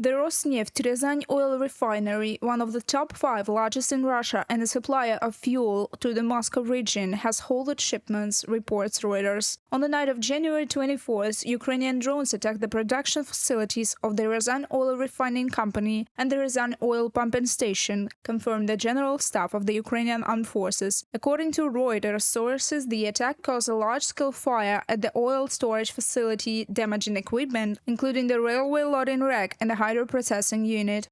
The Rosneft Ryazan oil refinery, one of the top 5 largest in Russia and a supplier of fuel to the Moscow region, has halted shipments, reports Reuters. On the night of January 24th, Ukrainian drones attacked the production facilities of the Ryazan oil refining company and the Ryazan oil pumping station, confirmed the General Staff of the Ukrainian Armed Forces. According to Reuters sources, the attack caused a large-scale fire at the oil storage facility, damaging equipment, including the railway loading rack and the hydroprocessing unit.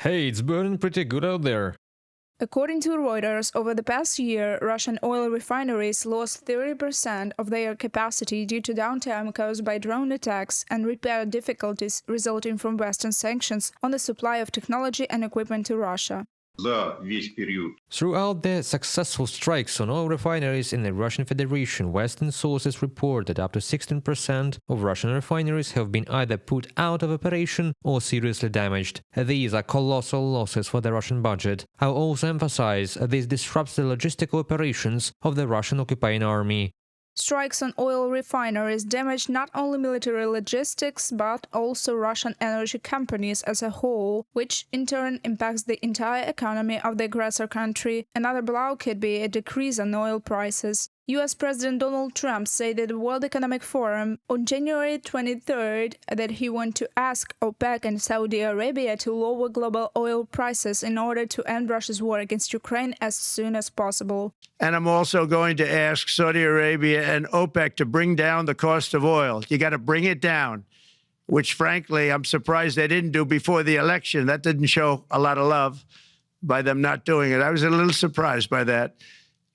Hey, it's burning pretty good out there. According to Reuters, over the past year, Russian oil refineries lost 30% of their capacity due to downtime caused by drone attacks and repair difficulties resulting from Western sanctions on the supply of technology and equipment to Russia. Throughout the successful strikes on oil refineries in the Russian Federation, Western sources report that up to 16% of Russian refineries have been either put out of operation or seriously damaged. These are colossal losses for the Russian budget. I'll also emphasize this disrupts the logistical operations of the Russian occupying army. Strikes on oil refineries damage not only military logistics but also Russian energy companies as a whole, which in turn impacts the entire economy of the aggressor country. Another blow could be a decrease in oil prices. U.S. President Donald Trump said at the World Economic Forum on January 23rd that he wants to ask OPEC and Saudi Arabia to lower global oil prices in order to end Russia's war against Ukraine as soon as possible. And I'm also going to ask Saudi Arabia and OPEC to bring down the cost of oil. You got to bring it down, which frankly, I'm surprised they didn't do before the election. That didn't show a lot of love by them not doing it. I was a little surprised by that.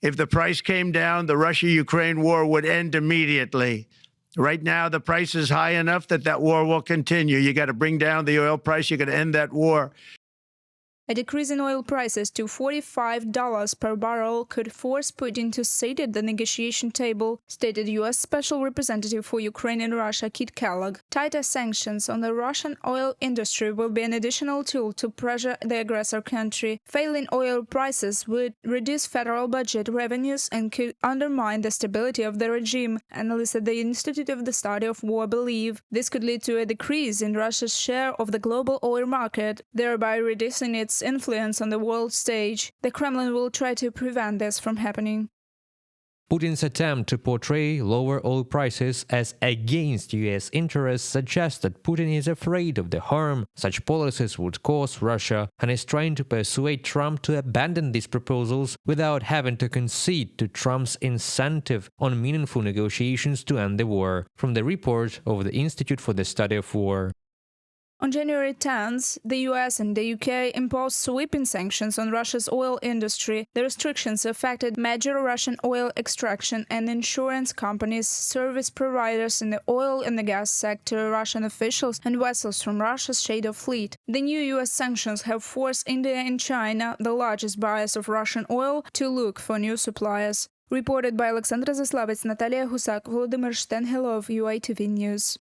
If the price came down, the Russia-Ukraine war would end immediately. Right now, the price is high enough that that war will continue. You got to bring down the oil price. You got to end that war. A decrease in oil prices to $45 per barrel could force Putin to sit at the negotiation table, stated U.S. Special Representative for Ukraine and Russia Kit Kellogg. Tighter sanctions on the Russian oil industry will be an additional tool to pressure the aggressor country. Failing oil prices would reduce federal budget revenues and could undermine the stability of the regime, analysts at the Institute of the Study of War believe. This could lead to a decrease in Russia's share of the global oil market, thereby reducing its influence on the world stage. The Kremlin will try to prevent this from happening. Putin's attempt to portray lower oil prices as against U.S. interests suggests that Putin is afraid of the harm such policies would cause Russia and is trying to persuade Trump to abandon these proposals without having to concede to Trump's incentive on meaningful negotiations to end the war. From the report of the Institute for the Study of War. On January 10th, the US and the UK imposed sweeping sanctions on Russia's oil industry. The restrictions affected major Russian oil extraction and insurance companies, service providers in the oil and the gas sector, Russian officials, and vessels from Russia's shadow fleet. The new US sanctions have forced India and China, the largest buyers of Russian oil, to look for new suppliers. Reported by Alexandra Zaslavets, Natalia Husak, Volodymyr Shtengelov, UATV News.